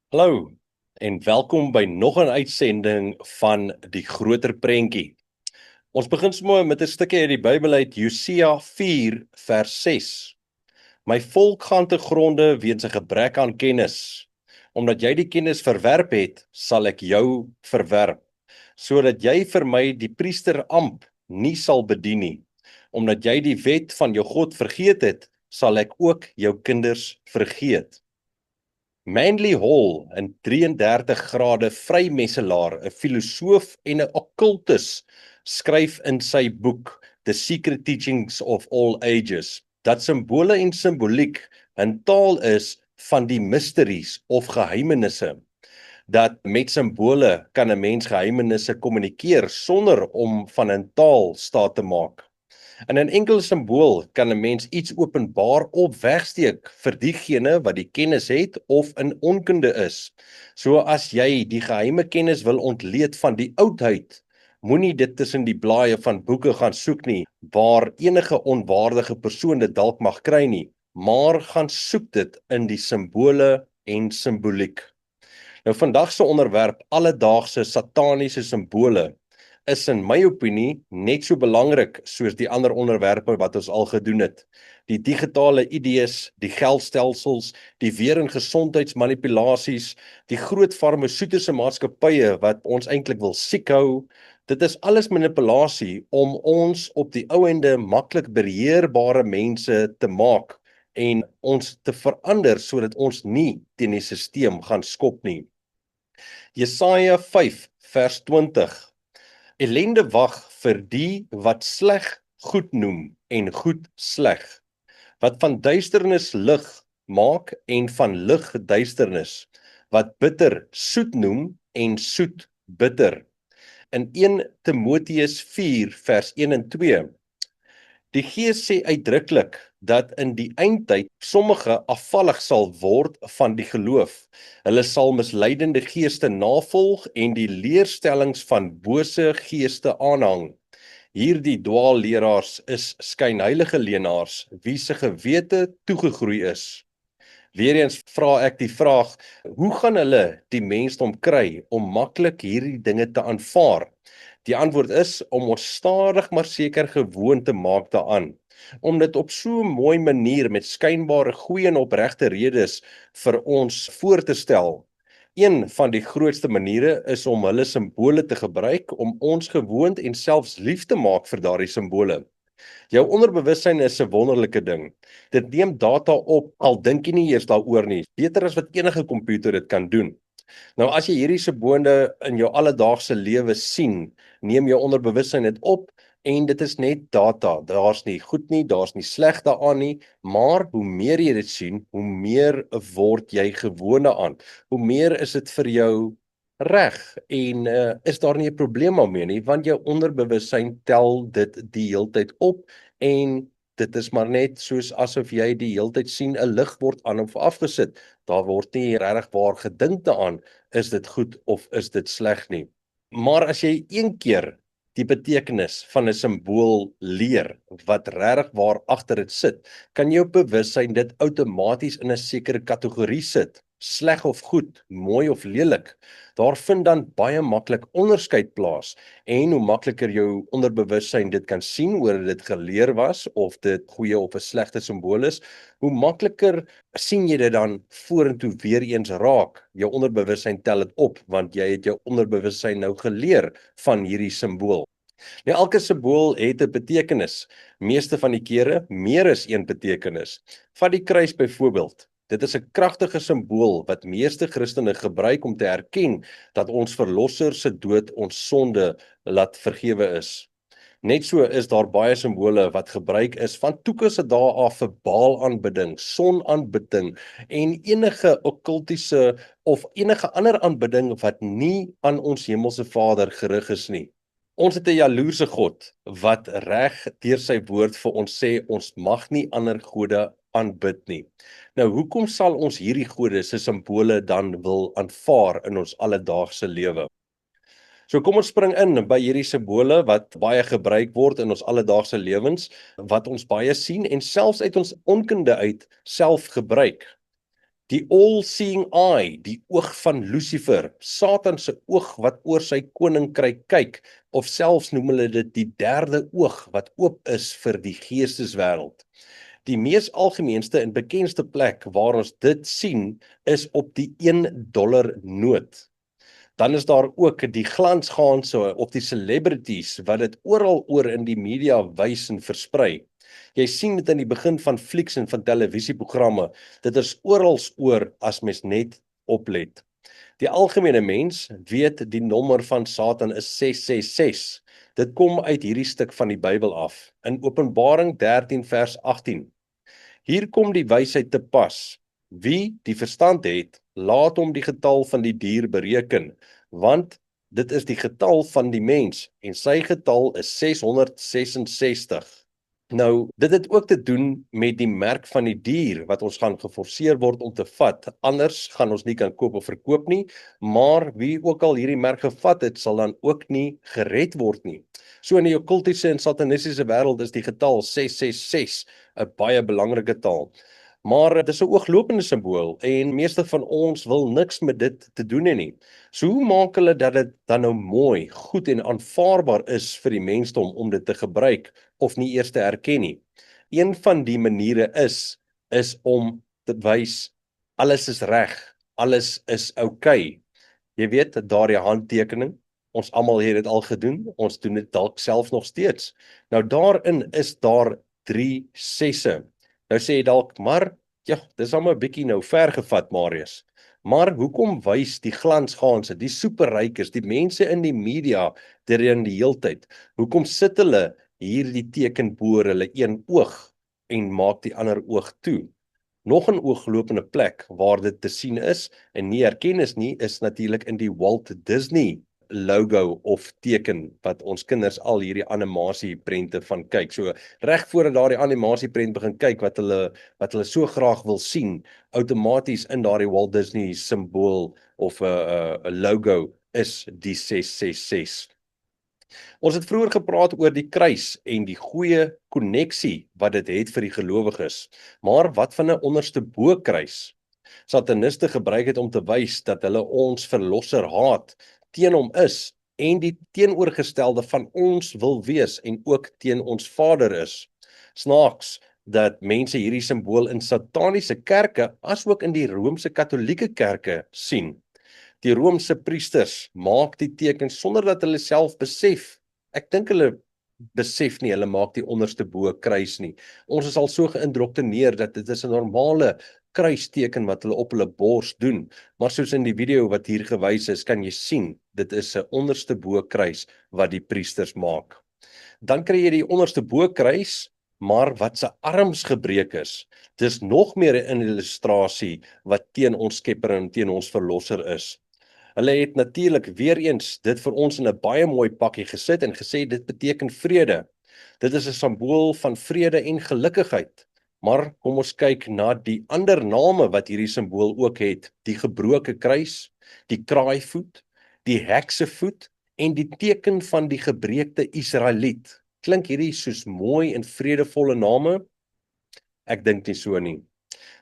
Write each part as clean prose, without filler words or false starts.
Hallo en welkom by nog 'n uitsending van die groter prentjie. Ons begin sommer met 'n stukkie uit die Bybel uit Hosea 4 vers 6. My volk gaan te gronde weens 'n gebrek aan kennis. Omdat jy die kennis verwerp het, sal ek jou verwerp, sodat jy vir my die priesteramp nie sal bedien nie. Omdat jy die wet van jou God vergeet het, sal ek ook jou kinders vergeet. Manly Hall, 'n 33 grade vrymesselaar, 'n filosoof en 'n okkultus, skryf in sy boek The Secret Teachings of All Ages dat simbole en simboliek 'n taal is van die mysteries of geheimenisse. Dat met simbole kan 'n mens geheimenisse kommunikeer sonder om van 'n taal staat te maak. In 'n enkele simbool kan 'n mens iets openbaar of wegsteek vir diegene wat die kennis het of in onkunde is. So as jy die geheime kennis wil ontleed van die oudheid, moenie dit tussen die blaaie van boeke gaan soek nie, waar enige onwaardige persoon dit dalk mag kry nie, maar gaan soek dit in die simbole en simboliek. Nou vandag se onderwerp, alledaagse sataniese simbole, is in my opinie net so belangrik soos die ander onderwerpe wat ons al gedoen het. Die digitale idees, die geldstelsels, die weer- en gesondheidsmanipulasies, die groot farmaseutiese maatskappye wat ons eintlik wil siek hou. Dit is alles manipulasie om ons op die ou ende maklik beheerbare mense te maak en ons te verander sodat ons nie teen die stelsel gaan skop nie. Jesaja 5 vers 20. Ellende wag vir die wat sleg goed noem en goed sleg, wat van duisternis lig maak en van lig duisternis, wat bitter soet noem en soet bitter. In 1 Timoteus 4 vers 1 en 2. Die Gees sê uitdruklik dat in die eindtyd sommige afvallig sal word van die geloof. Hulle sal misleidende geeste navolg en die leerstellings van bose geeste aanhang. Hierdie dwaalleraars is skynheilige leenaars, wie se gewete toegegroei is. Weereens vra ek die vraag, hoe gaan hulle die mensdom kry om maklik hierdie dinge te aanvaar? Die antwoord is om ons stadig maar seker gewoon te maak daaraan. Om dit op so 'n mooi manier met skynbare goeie en opregte redes vir ons voor te stel. Een van die grootste maniere is om hulle simbole te gebruik om ons gewoond en selfs lief te maak vir daardie simbole. Jou onderbewussyn is 'n wonderlike ding. Dit neem data op, al dink jy nie eers daaroor nie. Beter as wat enige komputer dit kan doen. Nou as jy hierdie simbole in jou alledaagse lewe sien, neem jou onderbewussyn dit op en dit is net data. Daar's nie goed nie, daar's nie sleg daaraan nie, maar hoe meer jy dit sien, hoe meer word jy gewoond daaraan. Hoe meer is dit vir jou reg en is daar nie 'n probleem daarmee nie, want jou onderbewussyn tel dit die heeltyd op en dit is maar net soos asof jy die heeltyd sien 'n lig word aan of afgesit. Daar word nie regtig waar gedink daaraan, is dit goed of is dit sleg nie. Maar as jy een keer die betekenis van 'n simbool leer, wat regtig waar agter dit sit, kan jou bewussyn dit outomaties in 'n sekere kategorie sit. Sleg of goed, mooi of lelik. Daar vind dan baie maklik onderskeid plaas en hoe makliker jou onderbewussyn dit kan sien oor dit geleer was of dit goeie of 'n slegte simbool is, hoe makliker sien jy dit dan vorentoe weer eens raak. Jou onderbewussyn tel dit op want jy het jou onderbewussyn nou geleer van hierdie simbool. Nou elke simbool het 'n betekenis. Meeste van die kere meer as een betekenis. Vat die kruis byvoorbeeld. Dit is 'n kragtige simbool wat meeste Christene gebruik om te erken dat ons verlosser se dood ons sonde laat vergewe is. Net so is daar baie simbole wat gebruik is van toekosse dae af vir Baal-aanbidding, sonaanbidding en enige okkultiese of enige ander aanbidding wat nie aan ons hemelse Vader gerig is nie. Ons het 'n jaloerse God wat reg deur sy woord vir ons sê ons mag nie ander gode aanbid nie. Nou hoekom sal ons hierdie gode se simbole dan wil aanvaar in ons alledaagse lewe? So kom ons spring in by hierdie simbole wat baie gebruik word in ons alledaagse lewens, wat ons baie sien en selfs uit ons onkunde uit self gebruik. Die all-seeing eye, die oog van Lucifer, Satan se oog wat oor sy koninkryk kyk, of selfs noem hulle dit die derde oog wat oop is vir die geesteswêreld. Die mees algemeenste en bekendste plek waar ons dit sien, is op die $1 noot. Dan is daar ook die glansgaanse of die celebrities wat dit oral oor in die media wys en versprei. Jy sien dit in die begin van flieks en van televisieprogramme. Dit is oral oor as mens net oplet. Die algemene mens weet die nommer van Satan is 666. Dit kom uit hierdie stuk van die Bybel af. In Openbaring 13 vers 18. Hier kom die wysheid te pas. Wie die verstand het, laat hom die getal van die dier bereken, want dit is die getal van die mens en sy getal is 666. Nou, dit het ook te doen met die merk van die dier wat ons gaan geforseer word om te vat. Anders gaan ons nie kan koop of verkoop nie, maar wie ook al hierdie merk gevat het, sal dan ook nie gered word nie. So in die okkultiese en satanistiese wêreld is die getal 666 'n baie belangrike getal. Maar dit is 'n ooglopende simbool en meeste van ons wil niks met dit te doen hê nie. So hoe maak hulle dat dit dan nou mooi, goed en aanvaarbaar is vir die mensdom om dit te gebruik of nie eers te erken nie? Een van die maniere is om te wys alles is reg, alles is oukei. Jy weet, daardie handtekening, ons almal het dit al gedoen, ons doen dit dalk self nog steeds. Nou daarin is daar 3 sesse. Nou sê jy dalk, maar ja, dis al 'n bietjie nou ver gevat, Marius. Maar hoekom wys die glansgaanse, die superrykers, die mense in die media deur die heeltyd? Hoekom sit hulle hierdie teken bo hulle een oog en maak die ander oog toe? Nog 'n ooglopende plek waar dit te sien is en nie herken is nie, is natuurlik in die Walt Disney logo of teken wat ons kinders al hierdie animasieprente van kyk. So reg voordat daardie animasieprent begin kyk wat hulle so graag wil sien, outomaties in daardie Walt Disney simbool of 'n logo is die 666. Ons het vroeër gepraat oor die kruis en die goeie koneksie wat dit het vir die gelowiges. Maar wat van 'n onderste bo kruis? Sataniste gebruik dit om te wys dat hulle ons verlosser haat, teen hom is en die teenoorgestelde van ons wil wees en ook teen ons Vader is. Snaaks dat mense hierdie simbool in sataniese kerke asook in die Romeinse Katolieke kerke sien. Die Romeinse priesters maak die teken sonder dat hulle self besef. Ek dink hulle besef nie, hulle maak die onderste bo kruis nie. Ons is al so geïndoktrineer dat dit is 'n normale kruisteken wat hulle op hulle bors doen, maar soos in die video wat hier gewys is, kan jy sien, dit is 'n onderste bo kruis wat die priesters maak. Dan kry jy die onderste bo kruis, maar wat se arms gebreek is. Dis nog meer 'n illustrasie wat teen ons Skepper en teen ons Verlosser is. Hulle het natuurlik weer eens dit vir ons in 'n baie mooi pakkie gesit en gesê dit beteken vrede. Dit is 'n simbool van vrede en gelukigheid. Maar kom ons kyk na die ander name wat hierdie simbool ook het. Die gebroke kruis, die kraaivoet, die heksevoet en die teken van die gebreekte Israeliet. Klink hierdie soos mooi en vredevolle name? Ek dink nie so nie.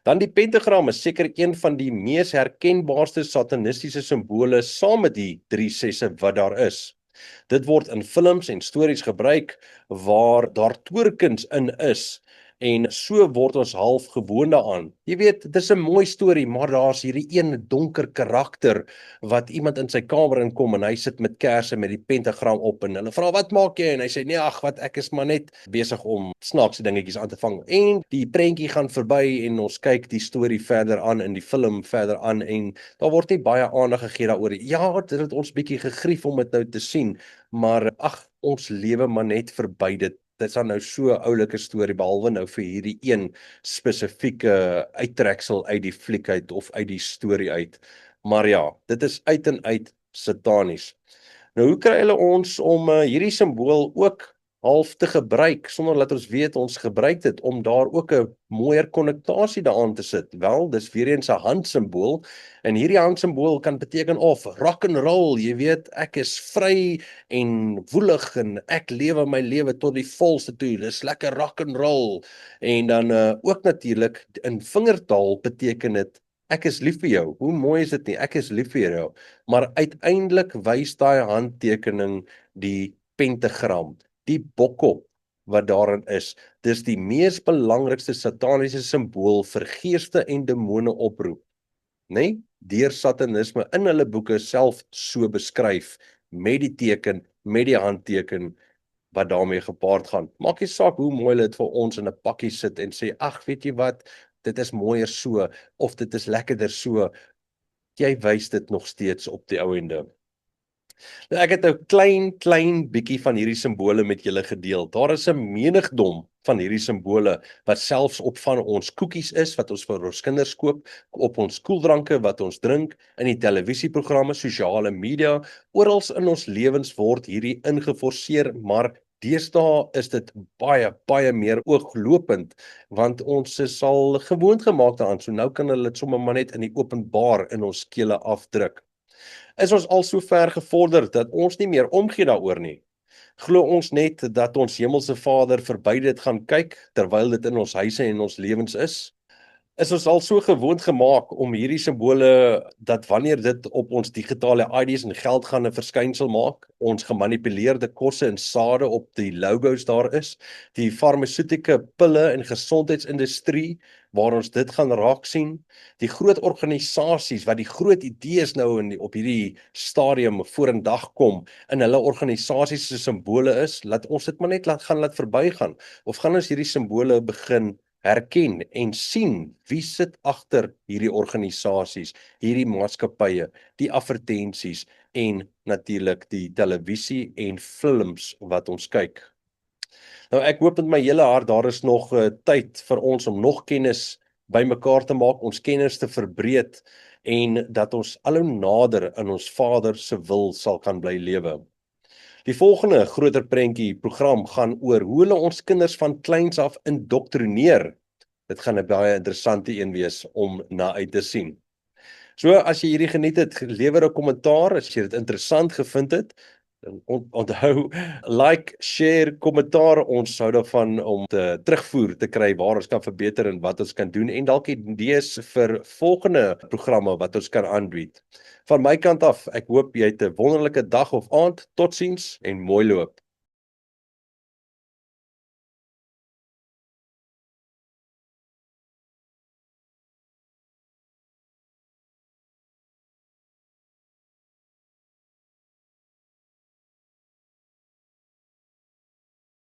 Dan die pentagram is seker een van die mees herkenbaarste satanistiese simbole saam met die 3 sesse wat daar is. Dit word in films en stories gebruik waar daar toorkuns in is en so word ons half gewoond daaraan. Jy weet, dit is 'n mooi storie, maar daar's hierdie een donker karakter wat iemand in sy kamer inkom en hy sit met kersse met die pentagram op en hulle vra wat maak jy en hy sê nee, ag wat, ek is maar net besig om snaakse dingetjies aan te vang. En die prentjie gaan verby en ons kyk die storie verder aan in die film verder aan en daar word nie baie aandag gegee daaroor. Ja, dit het ons bietjie gegrief om dit nou te sien, maar ag, ons lewe maar net verby dit. Dit is dan nou so 'n oulike storie, behalwe nou vir hierdie een spesifieke uittreksel uit die fliek uit of uit die storie uit. Maar ja, dit is uit en uit satanies. Nou hoe kry hulle ons om hierdie simbool ook half te gebruik, sonder dat ons weet ons gebruik dit, om daar ook 'n mooier konnektasie daaraan te sit? Wel, dis weer eens 'n handsimbool, en hierdie handsimbool kan beteken of rock and roll, jy weet, ek is vry en woelig, en ek lewe my lewe tot die volste toe, dis lekker rock and roll, en dan ook natuurlik, in vingertaal beteken dit ek is lief vir jou. Hoe mooi is dit nie? Ek is lief vir jou. Maar uiteindelik wys daai handtekening die pentagram, die bokkop wat daarin is. Dis die mees belangrikste sataniese simbool vir geeste en demone oproep, nê? Deur Satanisme in hulle boeke self so beskryf met die teken, met die handteken wat daarmee gepaard gaan. Maak nie saak hoe mooi dit vir ons in 'n pakkie sit en sê, ag, weet jy wat, dit is mooier so of dit is lekkerder so. Jy wys dit nog steeds op die ou ende. Nou, ek het 'n klein bietjie van hierdie simbole met julle gedeel. Daar is 'n menigdom van hierdie simbole wat selfs op van ons koekies is wat ons vir ons kinders koop, op ons koeldranke wat ons drink, in die televisieprogramme, sosiale media, oral in ons lewens word hierdie ingeforseer, maar deesdae is dit baie meer ooglopend want ons is al gewoond gemaak daaraan. So nou kan hulle dit sommer maar net in die openbaar in ons skele afdruk. Is ons al so ver gevorder dat ons nie meer omgee daaroor nie. Glo ons net dat ons hemelse Vader verby dit gaan kyk terwyl dit in ons huise en ons lewens is ons al so gewoond gemaak om hierdie simbole dat wanneer dit op ons digitale ID's en geld gaan 'n verskynsel maak, ons gemanipuleerde kosse en sade op die logos daar is, die farmaseutiese pille en gesondheidsindustrie waar ons dit gaan raak sien, die groot organisasies wat die groot idees nou op hierdie stadium vorendag kom in hulle organisasies se simbole is, laat ons dit maar net laat verbygaan of gaan ons hierdie simbole begin herken en sien wie sit agter hierdie organisasies, hierdie maatskappye, die advertensies en natuurlik die televisie en films wat ons kyk. Nou ek hoop met my hele hart daar is nog tyd vir ons om nog kennis bymekaar te maak, ons kennis te verbreed en dat ons al hoe nader in ons Vader se wil sal kan bly lewe. Die volgende groter prentjie program gaan oor hoe hulle ons kinders van kleins af indoktrineer. Dit gaan 'n baie interessante een wees om na uit te sien. So as jy hierdie geniet het, lewer 'n kommentaar as jy dit interessant gevind het. Onthou, like, share, kommentaar, ons hou daarvan om te terugvoer te kry waar ons kan verbeter en wat ons kan doen en dalk idees vir volgende programme wat ons kan aanbied. Van my kant af, ek hoop jy het 'n wonderlike dag of aand. Totsiens en mooi loop.